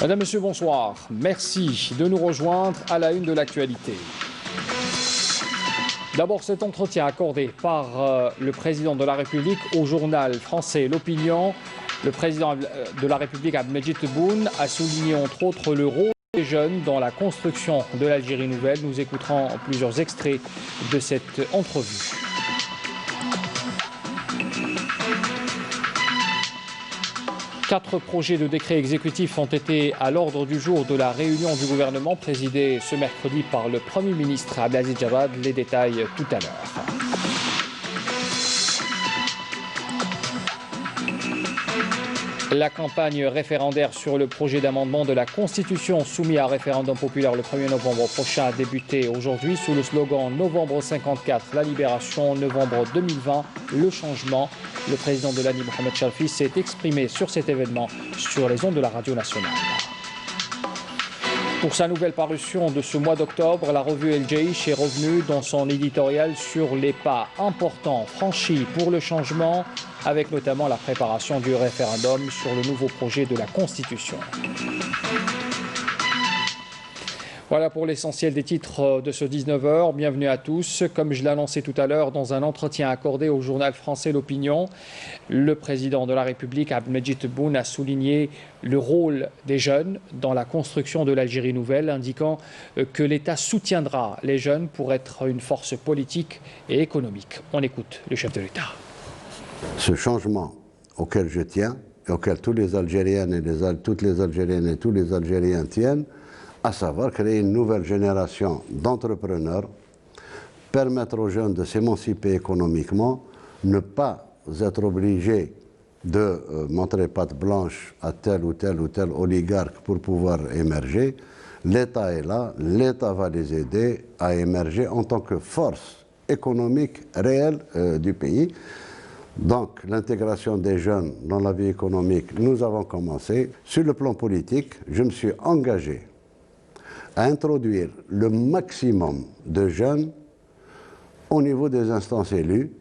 Madame, Monsieur, bonsoir. Merci de nous rejoindre à la une de l'actualité. D'abord, cet entretien accordé par le président de la République au journal français L'Opinion. Le président de la République, Abdelmadjid Tebboune, a souligné entre autres le rôle des jeunes dans la construction de l'Algérie nouvelle. Nous écouterons plusieurs extraits de cette entrevue. Quatre projets de décrets exécutifs ont été à l'ordre du jour de la réunion du gouvernement présidée ce mercredi par le Premier ministre Abdelaziz Jarrad. Les détails tout à l'heure. La campagne référendaire sur le projet d'amendement de la Constitution soumis à référendum populaire le 1er novembre prochain a débuté aujourd'hui sous le slogan « Novembre 54, la libération, novembre 2020, le changement ». Le président de l'ANI, Mohamed Chalfi, s'est exprimé sur cet événement sur les ondes de la radio nationale. Pour sa nouvelle parution de ce mois d'octobre, la revue El Jaish est revenue dans son éditorial sur les pas importants franchis pour le changement, avec notamment la préparation du référendum sur le nouveau projet de la Constitution. Voilà pour l'essentiel des titres de ce 19h. Bienvenue à tous. Comme je l'ai annoncé tout à l'heure dans un entretien accordé au journal français L'Opinion, le président de la République, Abdelmadjid Tebboune, a souligné le rôle des jeunes dans la construction de l'Algérie nouvelle, indiquant que l'État soutiendra les jeunes pour être une force politique et économique. On écoute le chef de l'État. Ce changement auquel je tiens, et auquel tous les Algériennes et toutes les Algériennes et tous les Algériens tiennent, à savoir créer une nouvelle génération d'entrepreneurs, permettre aux jeunes de s'émanciper économiquement, ne pas être obligés de montrer patte blanche à tel ou tel oligarque pour pouvoir émerger. L'État est là, l'État va les aider à émerger en tant que force économique réelle du pays. Donc, l'intégration des jeunes dans la vie économique, nous avons commencé. Sur le plan politique, je me suis engagé à introduire le maximum de jeunes au niveau des instances élues.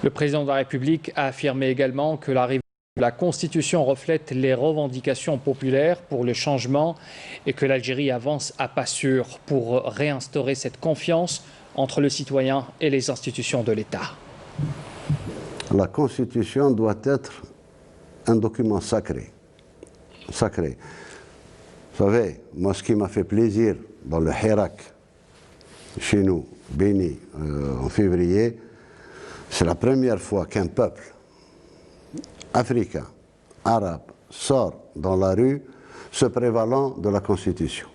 Le président de la République a affirmé également que l'arrivée de la Constitution reflète les revendications populaires pour le changement et que l'Algérie avance à pas sûr pour réinstaurer cette confiance entre le citoyen et les institutions de l'État. La Constitution doit être un document sacré. Sacré. Vous savez, moi, ce qui m'a fait plaisir dans le Hirak, chez nous, Béni, en février, c'est la première fois qu'un peuple africain, arabe, sort dans la rue se prévalant de la Constitution.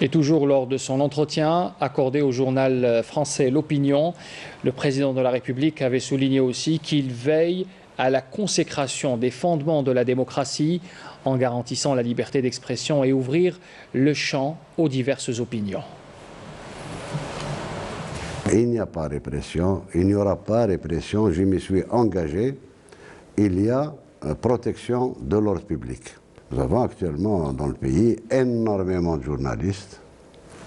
Et toujours lors de son entretien accordé au journal français L'Opinion, le président de la République avait souligné aussi qu'il veille à la consécration des fondements de la démocratie en garantissant la liberté d'expression et ouvrir le champ aux diverses opinions. Il n'y a pas répression, il n'y aura pas répression, je m'y suis engagé. Il y a protection de l'ordre public. Nous avons actuellement dans le pays énormément de journalistes.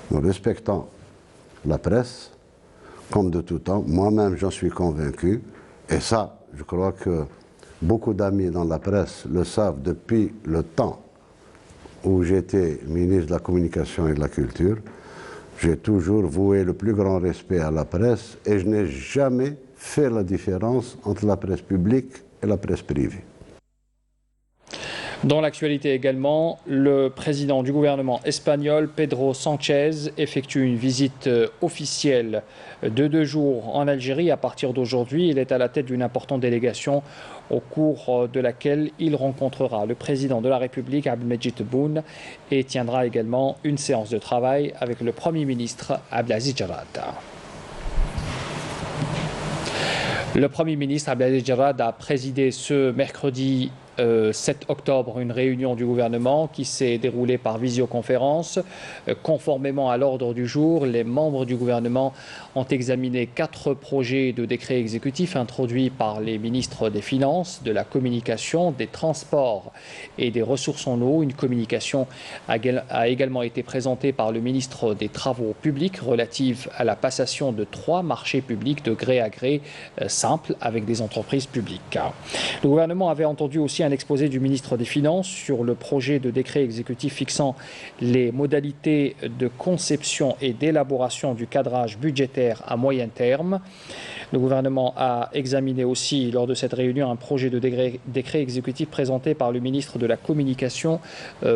Nous respectons la presse comme de tout temps. Moi-même, j'en suis convaincu. Et ça, je crois que beaucoup d'amis dans la presse le savent depuis le temps où j'étais ministre de la Communication et de la Culture. J'ai toujours voué le plus grand respect à la presse et je n'ai jamais fait la différence entre la presse publique et la presse privée. Dans l'actualité également, le président du gouvernement espagnol, Pedro Sánchez, effectue une visite officielle de 2 jours en Algérie. À partir d'aujourd'hui, il est à la tête d'une importante délégation au cours de laquelle il rencontrera le président de la République, Abdelmadjid Tebboune, et tiendra également une séance de travail avec le Premier ministre Abdelaziz Jarrad. Le Premier ministre Abdelaziz Jarrad a présidé ce mercredi 7 octobre une réunion du gouvernement qui s'est déroulée par visioconférence. Conformément à l'ordre du jour, les membres du gouvernement ont examiné 4 projets de décrets exécutifs introduits par les ministres des Finances, de la Communication, des Transports et des Ressources en eau. Une communication a également été présentée par le ministre des Travaux publics relative à la passation de 3 marchés publics de gré à gré simples avec des entreprises publiques. Le gouvernement avait entendu aussi un exposé du ministre des Finances sur le projet de décret exécutif fixant les modalités de conception et d'élaboration du cadrage budgétaire à moyen terme. Le gouvernement a examiné aussi, lors de cette réunion, un projet de décret exécutif présenté par le ministre de la Communication,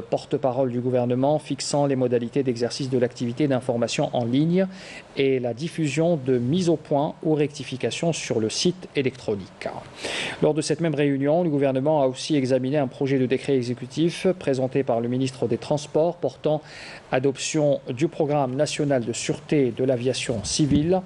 porte-parole du gouvernement, fixant les modalités d'exercice de l'activité d'information en ligne et la diffusion de mise au point ou rectification sur le site électronique. Lors de cette même réunion, le gouvernement a aussi examiné un projet de décret exécutif présenté par le ministre des Transports portant adoption du programme national de sûreté de l'aviation civile.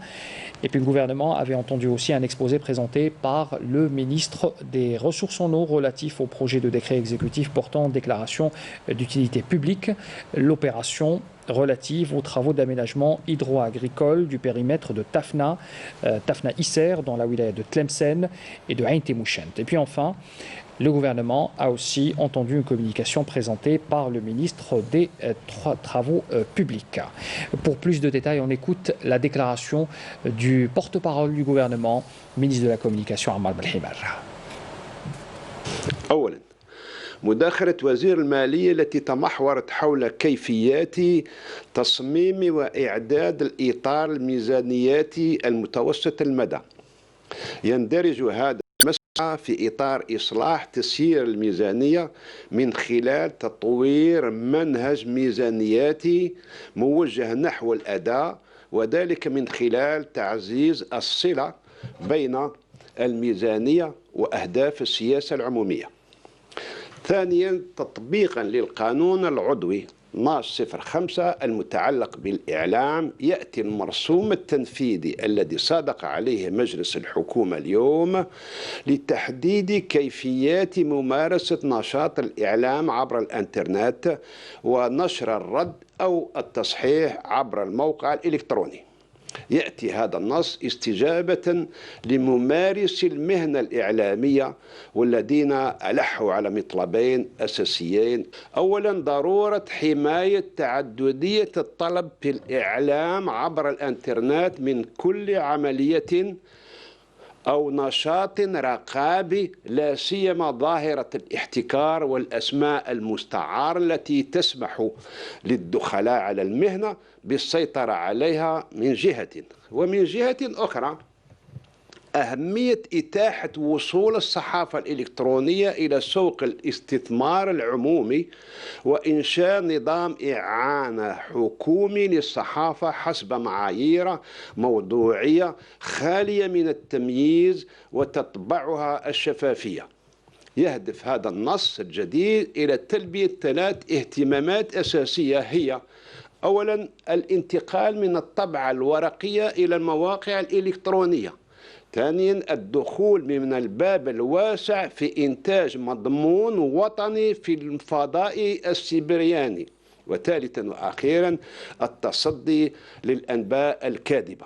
Et puis le gouvernement avait entendu aussi un exposé présenté par le ministre des Ressources en eau relatif au projet de décret exécutif portant déclaration d'utilité publique, l'opération relative aux travaux d'aménagement hydro-agricole du périmètre de Tafna Isser dans la wilaya de Tlemcen et de Ain Temouchent. Et puis enfin, le gouvernement a aussi entendu une communication présentée par le ministre des Travaux publics. Pour plus de détails, on écoute la déclaration du porte-parole du gouvernement, ministre de la Communication, Ammar Belhimar. مداخلة وزير المالية التي تمحورت حول كيفيات تصميم وإعداد الإطار الميزانياتي المتوسط المدى. يندرج هذا المسعى في إطار إصلاح تسيير الميزانية من خلال تطوير منهج ميزانياتي موجه نحو الأداء، وذلك من خلال تعزيز الصلة بين الميزانية وأهداف السياسة العمومية. ثانيا، تطبيقا للقانون العضوي 1205 المتعلق بالإعلام، يأتي المرسوم التنفيذي الذي صادق عليه مجلس الحكومة اليوم لتحديد كيفيات ممارسة نشاط الإعلام عبر الإنترنت ونشر الرد أو التصحيح عبر الموقع الإلكتروني. يأتي هذا النص استجابة لممارسي المهنة الإعلامية والذين ألحوا على مطلبين أساسيين. أولا، ضرورة حماية تعددية الطلب في الإعلام عبر الإنترنت من كل عملية أو نشاط رقابي، لا سيما ظاهرة الاحتكار والأسماء المستعارة التي تسمح للدخلاء على المهنة بالسيطرة عليها من جهة، ومن جهة أخرى أهمية إتاحة وصول الصحافة الإلكترونية إلى سوق الاستثمار العمومي وإنشاء نظام إعانة حكومي للصحافة حسب معايير موضوعية خالية من التمييز وتتبعها الشفافية. يهدف هذا النص الجديد إلى تلبية 3 اهتمامات أساسية، هي أولا الانتقال من الطبعة الورقية إلى المواقع الإلكترونية، ثانيا الدخول من الباب الواسع في إنتاج مضمون وطني في الفضاء السيبرياني، وثالثا وأخيرا التصدي للأنباء الكاذبة.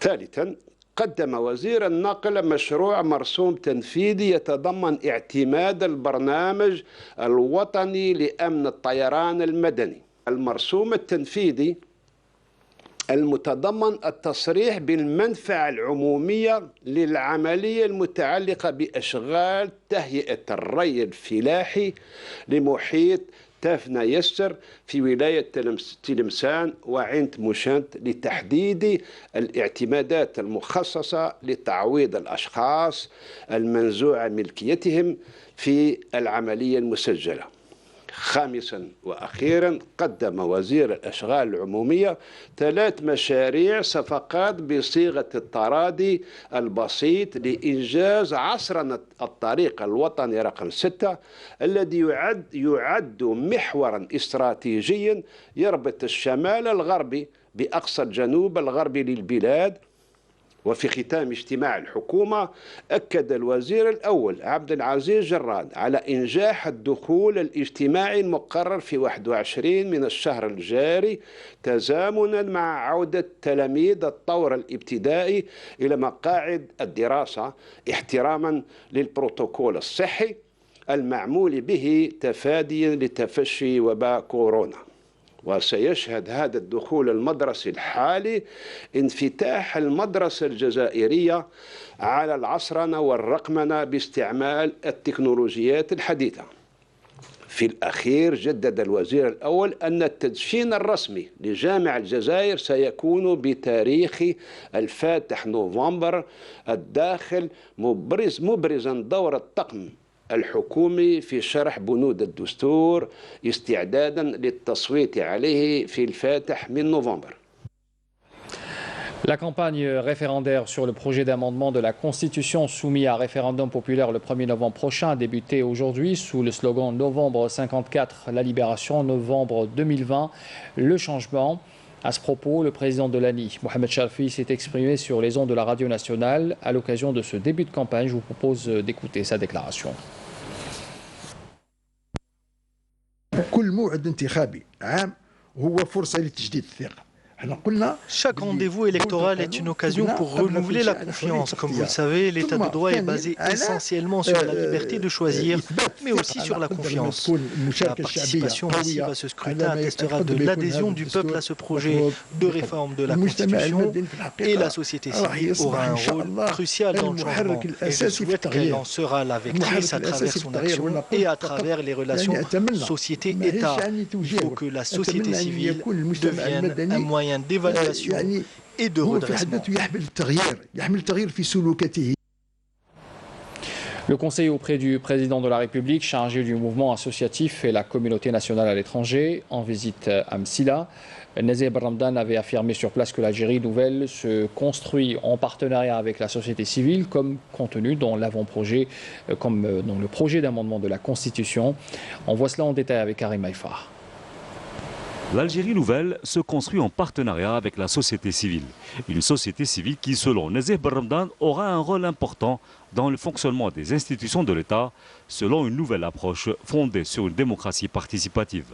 ثالثا، قدم وزير النقل مشروع مرسوم تنفيذي يتضمن اعتماد البرنامج الوطني لأمن الطيران المدني. المرسوم التنفيذي المتضمن التصريح بالمنفعة العمومية للعملية المتعلقة بأشغال تهيئة الري الفلاحي لمحيط تافنا يسر في ولاية تلمسان وعين تموشنت لتحديد الاعتمادات المخصصة لتعويض الأشخاص المنزوع ملكيتهم في العملية المسجلة. خامسا وأخيرا، قدم وزير الأشغال العمومية 3 مشاريع صفقات بصيغة التراضي البسيط لإنجاز عصرنة الطريق الوطني رقم 6 الذي يعد محورا استراتيجيا يربط الشمال الغربي بأقصى الجنوب الغربي للبلاد. وفي ختام اجتماع الحكومة، أكد الوزير الأول عبد العزيز جراد على إنجاح الدخول الاجتماعي المقرر في 21 من الشهر الجاري تزامنا مع عودة تلاميذ الطور الابتدائي إلى مقاعد الدراسة احتراما للبروتوكول الصحي المعمول به تفاديا لتفشي وباء كورونا. وسيشهد هذا الدخول المدرسي الحالي انفتاح المدرسة الجزائرية على العصرنة والرقمنة باستعمال التكنولوجيات الحديثة. في الأخير جدد الوزير الأول أن التدشين الرسمي لجامع الجزائر سيكون بتاريخ الفاتح نوفمبر الداخل، مبرزا دور الطقم الحكومي في شرح بنود الدستور استعدادا للتصويت عليه في الفاتح من نوفمبر. La campagne référendaire sur le projet d'amendement de la Constitution soumis à référendum populaire le 1er novembre prochain a débuté aujourd'hui sous le slogan « Novembre 54, la libération », novembre 2020, le changement. À ce propos, le président de l'ANI, Mohamed Charfi, s'est exprimé sur les ondes de la radio nationale à l'occasion de ce début de campagne. Je vous propose d'écouter sa déclaration. كل موعد انتخابي عام هو فرصة لتجديد الثقة. Chaque rendez-vous électoral est une occasion pour renouveler la confiance. Comme vous le savez, l'état de droit est basé essentiellement sur la liberté de choisir, mais aussi sur la confiance. La participation massive à ce scrutin attestera de l'adhésion du peuple à ce projet de réforme de la Constitution, et la société civile aura un rôle crucial dans le changement. Et je souhaite qu'elle en sera la vectrice à travers son action et à travers les relations société-État. Il faut que la société civile devienne un moyen d'évaluation et de redressement. Le conseiller auprès du président de la République, chargé du mouvement associatif et la communauté nationale à l'étranger, en visite à Msila, Nazir Ben-Ramdan avait affirmé sur place que l'Algérie nouvelle se construit en partenariat avec la société civile, comme contenu dans l'avant-projet, comme dans le projet d'amendement de la Constitution. On voit cela en détail avec Karim Haïfar. L'Algérie nouvelle se construit en partenariat avec la société civile. Une société civile qui, selon Nazir Ben-Ramdan, aura un rôle important dans le fonctionnement des institutions de l'État, selon une nouvelle approche fondée sur une démocratie participative.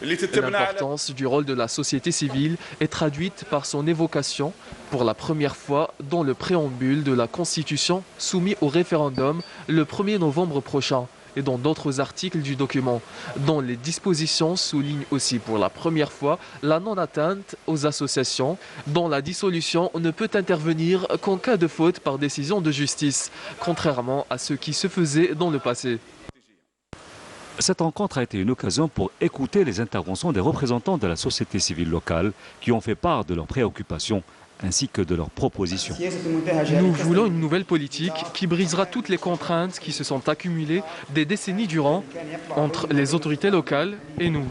L'importance du rôle de la société civile est traduite par son évocation pour la première fois dans le préambule de la Constitution soumis au référendum le 1er novembre prochain, et dans d'autres articles du document, dont les dispositions soulignent aussi pour la première fois la non-atteinte aux associations, dont la dissolution ne peut intervenir qu'en cas de faute par décision de justice, contrairement à ce qui se faisait dans le passé. Cette rencontre a été une occasion pour écouter les interventions des représentants de la société civile locale qui ont fait part de leurs préoccupations ainsi que de leurs propositions. Nous voulons une nouvelle politique qui brisera toutes les contraintes qui se sont accumulées des décennies durant entre les autorités locales et nous.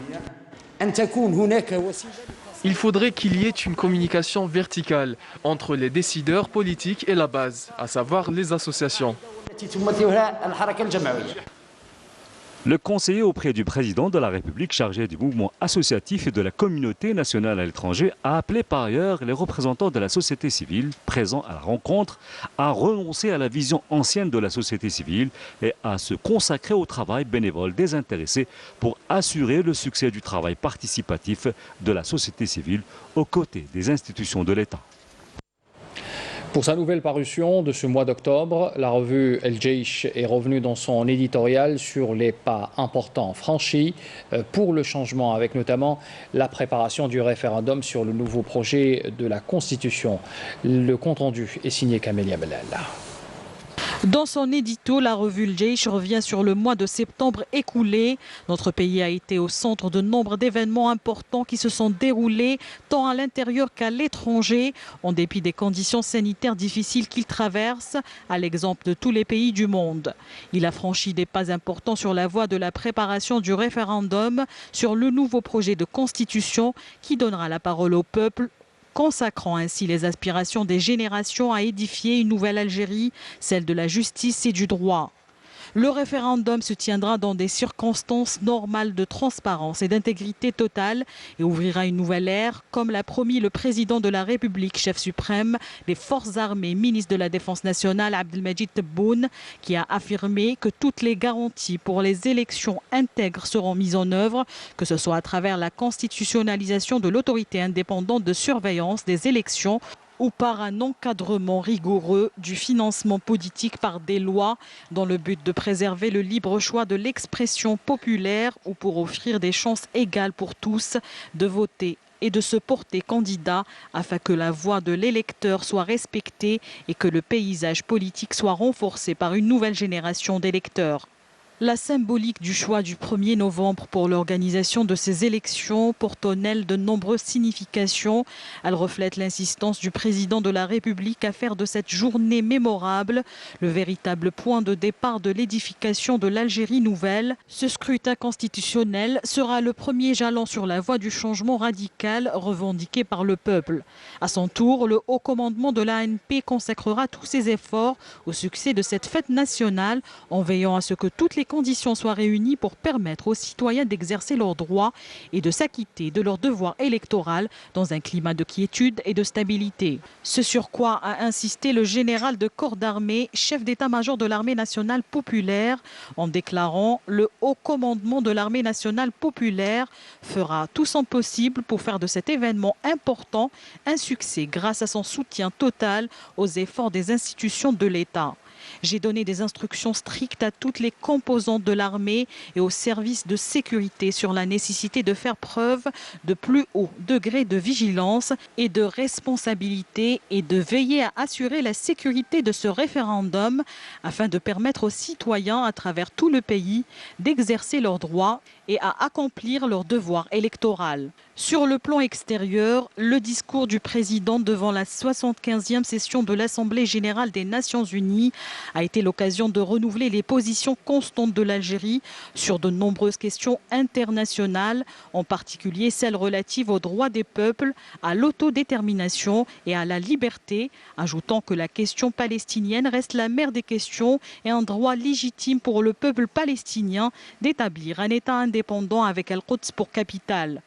Il faudrait qu'il y ait une communication verticale entre les décideurs politiques et la base, à savoir les associations. Le conseiller auprès du président de la République chargé du mouvement associatif et de la communauté nationale à l'étranger a appelé par ailleurs les représentants de la société civile présents à la rencontre à renoncer à la vision ancienne de la société civile et à se consacrer au travail bénévole désintéressé pour assurer le succès du travail participatif de la société civile aux côtés des institutions de l'État. Pour sa nouvelle parution de ce mois d'octobre, la revue El Jaish est revenue dans son éditorial sur les pas importants franchis pour le changement, avec notamment la préparation du référendum sur le nouveau projet de la Constitution. Le compte-rendu est signé Camélia Belal. Dans son édito, la revue El Jaish revient sur le mois de septembre écoulé. Notre pays a été au centre de nombre d'événements importants qui se sont déroulés tant à l'intérieur qu'à l'étranger, en dépit des conditions sanitaires difficiles qu'il traverse, à l'exemple de tous les pays du monde. Il a franchi des pas importants sur la voie de la préparation du référendum sur le nouveau projet de constitution qui donnera la parole au peuple, consacrant ainsi les aspirations des générations à édifier une nouvelle Algérie, celle de la justice et du droit. Le référendum se tiendra dans des circonstances normales de transparence et d'intégrité totale et ouvrira une nouvelle ère, comme l'a promis le président de la République, chef suprême des forces armées, ministre de la Défense nationale, Abdelmajid Tebboune, qui a affirmé que toutes les garanties pour les élections intègres seront mises en œuvre, que ce soit à travers la constitutionnalisation de l'autorité indépendante de surveillance des élections ou par un encadrement rigoureux du financement politique par des lois dans le but de préserver le libre choix de l'expression populaire ou pour offrir des chances égales pour tous de voter et de se porter candidat afin que la voix de l'électeur soit respectée et que le paysage politique soit renforcé par une nouvelle génération d'électeurs. La symbolique du choix du 1er novembre pour l'organisation de ces élections porte en elle de nombreuses significations. Elle reflète l'insistance du président de la République à faire de cette journée mémorable le véritable point de départ de l'édification de l'Algérie nouvelle. Ce scrutin constitutionnel sera le premier jalon sur la voie du changement radical revendiqué par le peuple. À son tour, le haut commandement de l'ANP consacrera tous ses efforts au succès de cette fête nationale en veillant à ce que toutes les conditions soient réunies pour permettre aux citoyens d'exercer leurs droits et de s'acquitter de leur devoir électoral dans un climat de quiétude et de stabilité. Ce sur quoi a insisté le général de corps d'armée, chef d'état-major de l'armée nationale populaire, en déclarant « Le haut commandement de l'armée nationale populaire fera tout son possible pour faire de cet événement important un succès grâce à son soutien total aux efforts des institutions de l'État. J'ai donné des instructions strictes à toutes les composantes de l'armée et aux services de sécurité sur la nécessité de faire preuve de plus haut degré de vigilance et de responsabilité et de veiller à assurer la sécurité de ce référendum afin de permettre aux citoyens à travers tout le pays d'exercer leurs droits et à accomplir leur devoir électoral. Sur le plan extérieur, le discours du président devant la 75e session de l'Assemblée générale des Nations unies a été l'occasion de renouveler les positions constantes de l'Algérie sur de nombreuses questions internationales, en particulier celles relatives aux droits des peuples, à l'autodétermination et à la liberté, ajoutant que la question palestinienne reste la mère des questions et un droit légitime pour le peuple palestinien d'établir un État indépendant avec Al-Quds pour capitale.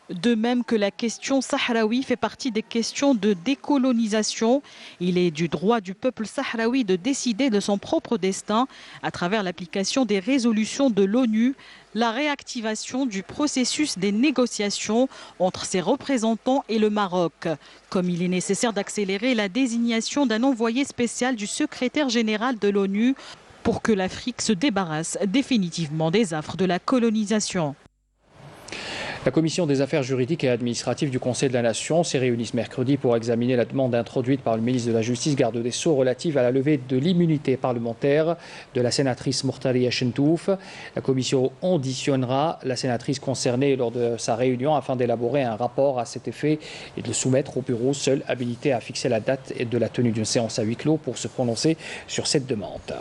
De même que la question sahraoui fait partie des questions de décolonisation, il est du droit du peuple sahraoui de décider de son propre destin à travers l'application des résolutions de l'ONU, la réactivation du processus des négociations entre ses représentants et le Maroc, comme il est nécessaire d'accélérer la désignation d'un envoyé spécial du secrétaire général de l'ONU pour que l'Afrique se débarrasse définitivement des affres de la colonisation. La commission des affaires juridiques et administratives du Conseil de la Nation s'est réunie ce mercredi pour examiner la demande introduite par le ministre de la Justice, garde des Sceaux, relative à la levée de l'immunité parlementaire de la sénatrice Mourtaria Chentouf. La commission auditionnera la sénatrice concernée lors de sa réunion afin d'élaborer un rapport à cet effet et de le soumettre au bureau seul habilité à fixer la date et de la tenue d'une séance à huis clos pour se prononcer sur cette demande.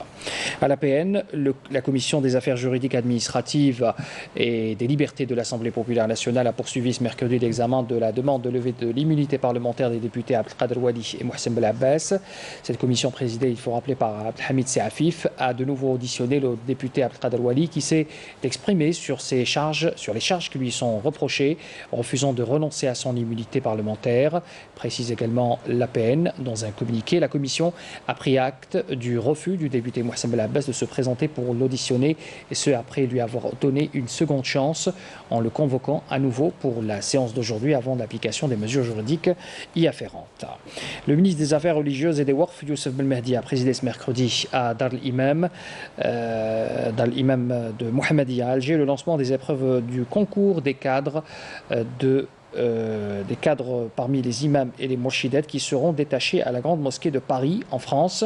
À l'APN, la commission des affaires juridiques administratives et des libertés de l'Assemblée populaire nationale a poursuivi ce mercredi l'examen de la demande de levée de l'immunité parlementaire des députés Abdelkader Wali et Mohsen Belabbas. Cette commission présidée, il faut rappeler, par Abdelhamid Seafif, a de nouveau auditionné le député Abdelkader Wali qui s'est exprimé sur les charges qui lui sont reprochées, refusant de renoncer à son immunité parlementaire. Précise également l'APN dans un communiqué. La commission a pris acte du refus du député Mohsen Belabbas de se présenter pour l'auditionner, et ce après lui avoir donné une seconde chance en le convoquant à nouveau pour la séance d'aujourd'hui avant l'application des mesures juridiques y afférentes. Le ministre des Affaires religieuses et des Waqf, Youssef Belmehdi, a présidé ce mercredi à Dar el-Imam de Mohammedia à Alger le lancement des épreuves du concours des cadres des cadres parmi les imams et les mourchidettes qui seront détachés à la Grande Mosquée de Paris en France.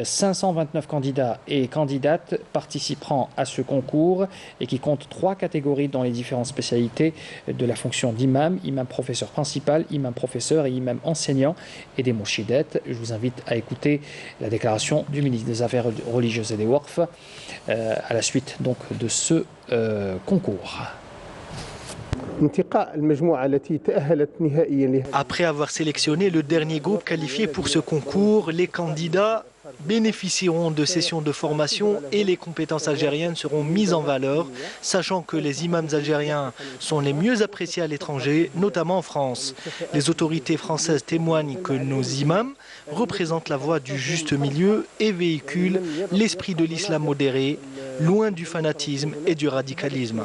529 candidats et candidates participeront à ce concours et qui compte 3 catégories dans les différentes spécialités de la fonction d'imam, imam professeur principal, imam professeur et imam enseignant et des mourchidettes. Je vous invite à écouter la déclaration du ministre des Affaires religieuses et des Waqf à la suite donc de ce concours. Après avoir sélectionné le dernier groupe qualifié pour ce concours, les candidats bénéficieront de sessions de formation et les compétences algériennes seront mises en valeur, sachant que les imams algériens sont les mieux appréciés à l'étranger, notamment en France. Les autorités françaises témoignent que nos imams représentent la voie du juste milieu et véhiculent l'esprit de l'islam modéré, loin du fanatisme et du radicalisme.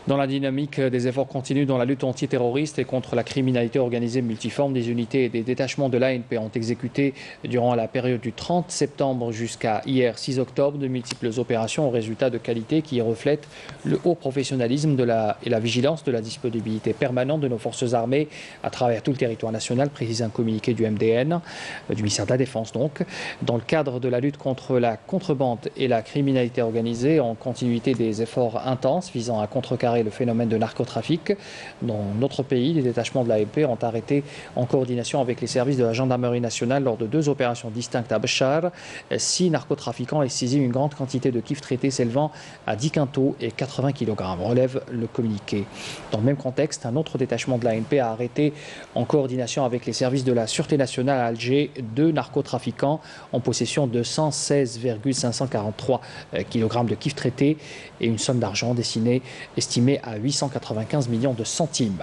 Dans la dynamique des efforts continus dans la lutte antiterroriste et contre la criminalité organisée multiforme, des unités et des détachements de l'ANP ont exécuté durant la période du 30 septembre jusqu'à hier 6 octobre de multiples opérations aux résultats de qualité qui reflètent le haut professionnalisme et la vigilance de la disponibilité permanente de nos forces armées à travers tout le territoire national, précise un communiqué du MDN, du ministère de la Défense donc. Dans le cadre de la lutte contre la contrebande et la criminalité organisée, en continuité des efforts intenses visant à contrecarrer le phénomène de narcotrafic. Dans notre pays, les détachements de l'ANP ont arrêté en coordination avec les services de la gendarmerie nationale lors de 2 opérations distinctes à Béchar 6 narcotrafiquants et saisi une grande quantité de kiff traités s'élevant à 10 quintaux et 80 kg, relève le communiqué. Dans le même contexte, un autre détachement de l'ANP a arrêté en coordination avec les services de la Sûreté nationale à Alger 2 narcotrafiquants en possession de 116,543 kg de kiff traités et une somme d'argent estimée à 895 millions de centimes.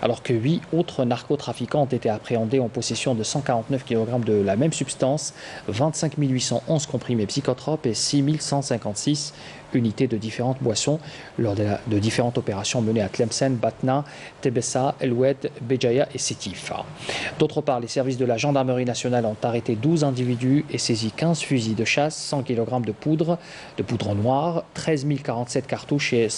Alors que 8 autres narcotrafiquants ont été appréhendés en possession de 149 kg de la même substance, 25 811 comprimés psychotropes et 6 156 unités de différentes boissons lors de différentes opérations menées à Tlemcen, Batna, Tebessa, El Oued, Béjaïa et Sétif. D'autre part, les services de la gendarmerie nationale ont arrêté 12 individus et saisi 15 fusils de chasse, 100 kg de poudre noire, 13 047 cartouches et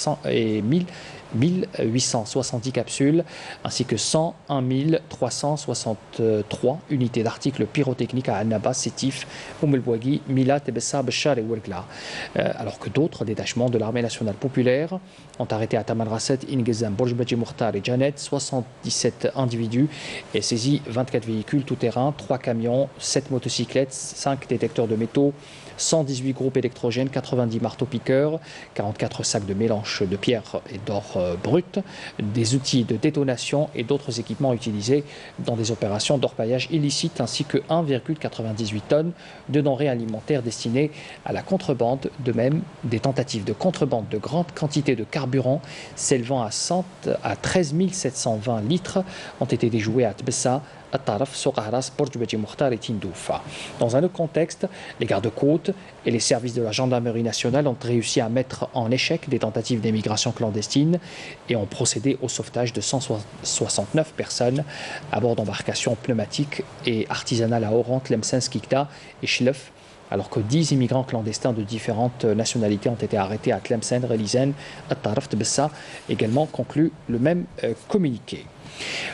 1870 capsules, ainsi que 101 363 unités d'articles pyrotechniques à Annaba, Sétif, El Bouagui, Mila, Tebessa, Béchar et Ouelgla. Alors que d'autres détachements de l'armée nationale populaire ont arrêté à Tamanrasset, Ingezam, Borjbadji Mourtar et Janet 77 individus et saisi 24 véhicules tout-terrain, 3 camions, 7 motocyclettes, 5 détecteurs de métaux, 118 groupes électrogènes, 90 marteaux-piqueurs, 44 sacs de mélange de pierre et d'or brut, des outils de détonation et d'autres équipements utilisés dans des opérations d'orpaillage illicite, ainsi que 1,98 tonnes de denrées alimentaires destinées à la contrebande. De même, des tentatives de contrebande de grandes quantités de carburant s'élevant à 13 720 litres ont été déjouées à Tbessa, Dans un autre contexte, les gardes-côtes et les services de la gendarmerie nationale ont réussi à mettre en échec des tentatives d'émigration clandestine et ont procédé au sauvetage de 169 personnes à bord d'embarcations pneumatiques et artisanales à Oran, Tlemcen, Skikda et Chlef, alors que 10 immigrants clandestins de différentes nationalités ont été arrêtés à Tlemcen, Relizen, At-Taraf, Tbessa, également conclut le même communiqué.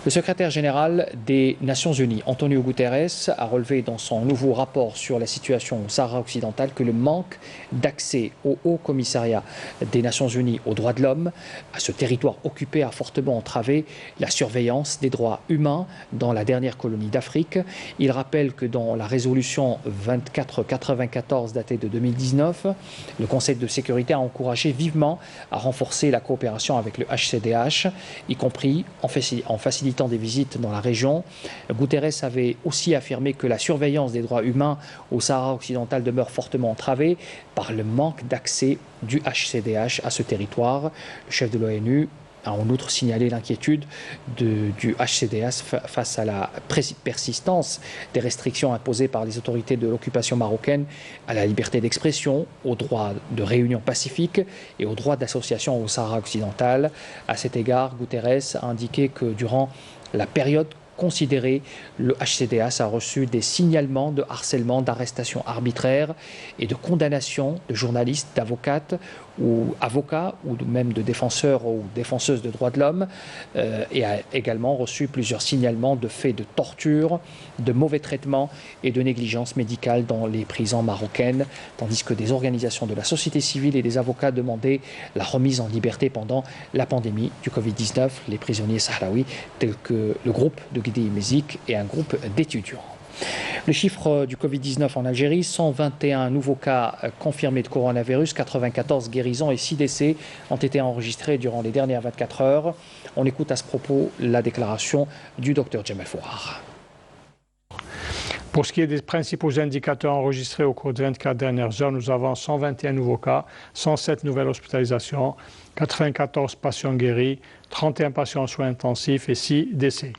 Le secrétaire général des Nations Unies, Antonio Guterres, a relevé dans son nouveau rapport sur la situation au Sahara occidental que le manque d'accès au Haut Commissariat des Nations Unies aux droits de l'homme, à ce territoire occupé, a fortement entravé la surveillance des droits humains dans la dernière colonie d'Afrique. Il rappelle que dans la résolution 2494 datée de 2019, le Conseil de sécurité a encouragé vivement à renforcer la coopération avec le HCDH, y compris en facilitant des visites dans la région. Guterres avait aussi affirmé que la surveillance des droits humains au Sahara occidental demeure fortement entravée par le manque d'accès du HCDH à ce territoire. Le chef de l'ONU a en outre signalé l'inquiétude du HCDH face à la persistance des restrictions imposées par les autorités de l'occupation marocaine à la liberté d'expression, au droit de réunion pacifique et au droit d'association au Sahara occidental. À cet égard, Guterres a indiqué que durant la période considérée, le HCDH a reçu des signalements de harcèlement, d'arrestation arbitraire et de condamnation de journalistes, d'avocates ou avocats ou même de défenseurs ou défenseuses de droits de l'homme et a également reçu plusieurs signalements de faits de torture, de mauvais traitements et de négligence médicale dans les prisons marocaines, tandis que des organisations de la société civile et des avocats demandaient la remise en liberté pendant la pandémie du Covid-19, les prisonniers sahraouis tels que le groupe de Guidi Mezik et un groupe d'étudiants. Le chiffre du Covid-19 en Algérie, 121 nouveaux cas confirmés de coronavirus, 94 guérisons et 6 décès ont été enregistrés durant les dernières 24 heures. On écoute à ce propos la déclaration du docteur Djemal Fouar. Pour ce qui est des principaux indicateurs enregistrés au cours des 24 dernières heures, nous avons 121 nouveaux cas, 107 nouvelles hospitalisations, 94 patients guéris, 31 patients en soins intensifs et 6 décès.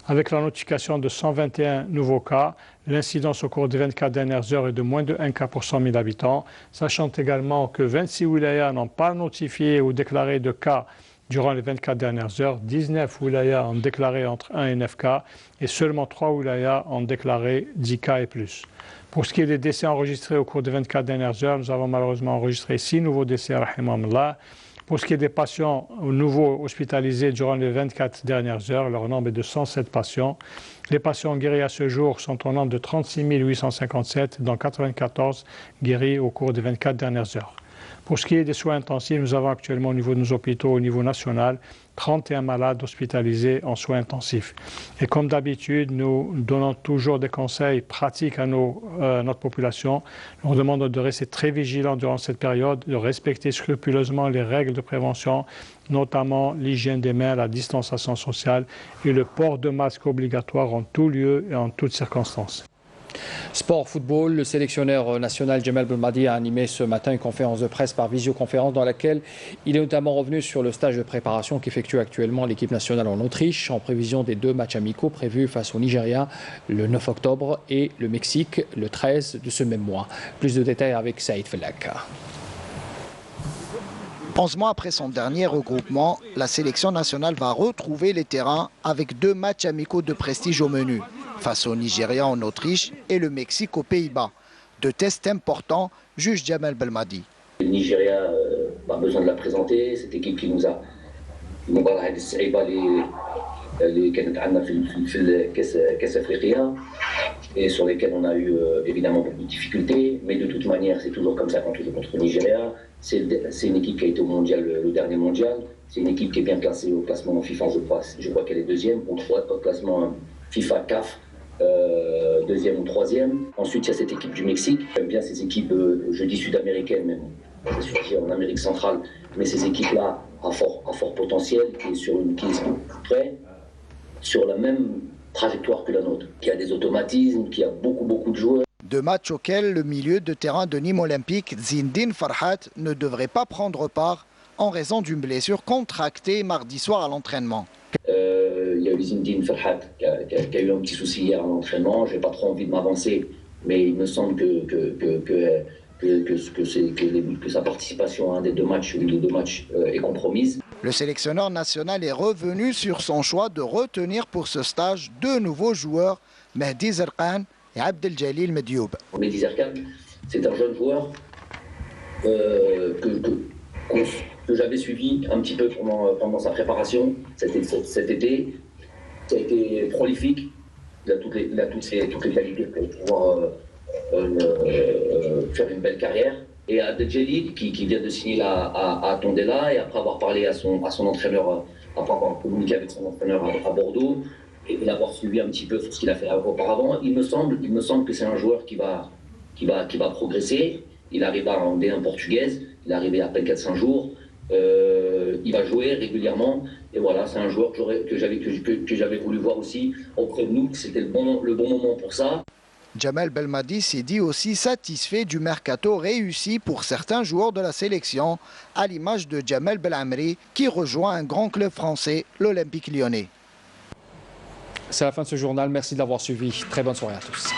Avec la notification de 121 nouveaux cas, l'incidence au cours des 24 dernières heures est de moins de 1 cas pour 100 000 habitants, sachant également que 26 wilayas n'ont pas notifié ou déclaré de cas durant les 24 dernières heures. 19 wilayas ont déclaré entre 1 et 9 cas et seulement 3 wilayas ont déclaré 10 cas et plus. Pour ce qui est des décès enregistrés au cours des 24 dernières heures, nous avons malheureusement enregistré 6 nouveaux décès, rahimahumullah. Pour ce qui est des patients nouveaux hospitalisés durant les 24 dernières heures, leur nombre est de 107 patients. Les patients guéris à ce jour sont au nombre de 36 857, dont 94 guéris au cours des 24 dernières heures. Pour ce qui est des soins intensifs, nous avons actuellement au niveau de nos hôpitaux, au niveau national, 31 malades hospitalisés en soins intensifs. Et comme d'habitude, nous donnons toujours des conseils pratiques à notre population. Nous demandons de rester très vigilants durant cette période, de respecter scrupuleusement les règles de prévention, notamment l'hygiène des mains, la distanciation sociale et le port de masque obligatoire en tout lieu et en toutes circonstances. Sport, football, le sélectionneur national Djemal Belmadi a animé ce matin une conférence de presse par visioconférence dans laquelle il est notamment revenu sur le stage de préparation qu'effectue actuellement l'équipe nationale en Autriche en prévision des 2 matchs amicaux prévus face au Nigeria le 9 octobre et le Mexique le 13 de ce même mois. Plus de détails avec Saïd Fellaka. 11 mois après son dernier regroupement, la sélection nationale va retrouver les terrains avec 2 matchs amicaux de prestige au menu, face au Nigeria en Autriche et le Mexique aux Pays-Bas. 2 tests importants, juge Djemal Belmadi. Le Nigeria, pas besoin de la présenter, cette équipe qui nous a et sur lesquels on a eu évidemment beaucoup de difficultés, mais de toute manière c'est toujours comme ça quand on joue contre le Nigeria. C'est une équipe qui a été au mondial, le dernier mondial. C'est une équipe qui est bien classée au classement FIFA, je crois qu'elle est 2e, au classement FIFA CAF, 2e ou 3e. Ensuite il y a cette équipe du Mexique. J'aime bien ces équipes, je dis sud-américaines, mais bon, c'est sûr en Amérique centrale, mais ces équipes-là à fort potentiel, qui est sur la même trajectoire que la nôtre, qui a des automatismes, qui a beaucoup de joueurs. 2 matchs auxquels le milieu de terrain de Nîmes Olympique, Zindine Farhat, ne devrait pas prendre part en raison d'une blessure contractée mardi soir à l'entraînement. Il y a eu Zindine Farhat qui a eu un petit souci hier à l'entraînement. Je n'ai pas trop envie de m'avancer, mais il me semble que sa participation à un des 2 matchs ou les 2 matchs est compromise. Le sélectionneur national est revenu sur son choix de retenir pour ce stage 2 nouveaux joueurs, Mehdi Zerkan et Abdeljalil Medioub. Mehdi Zerkan, c'est un jeune joueur que j'avais suivi un petit peu pendant sa préparation cet été. Qui a été prolifique, il a toutes les qualités pour pouvoir faire une belle carrière. Et Abdeljalil qui vient de signer à Tondela, et après avoir parlé à son entraîneur, après avoir communiqué avec son entraîneur à Bordeaux, et l'avoir suivi un petit peu sur ce qu'il a fait auparavant, il me semble que c'est un joueur qui va progresser. Il arrive en D1 portugaise, il est arrivé à peine 4-5 jours, il va jouer régulièrement, et voilà, c'est un joueur que j'avais voulu voir aussi auprès de nous, que c'était le bon moment pour ça. Djemal Belmadi s'est dit aussi satisfait du mercato réussi pour certains joueurs de la sélection, à l'image de Djamel Belamri qui rejoint un grand club français, l'Olympique Lyonnais. C'est la fin de ce journal, merci de l'avoir suivi. Très bonne soirée à tous.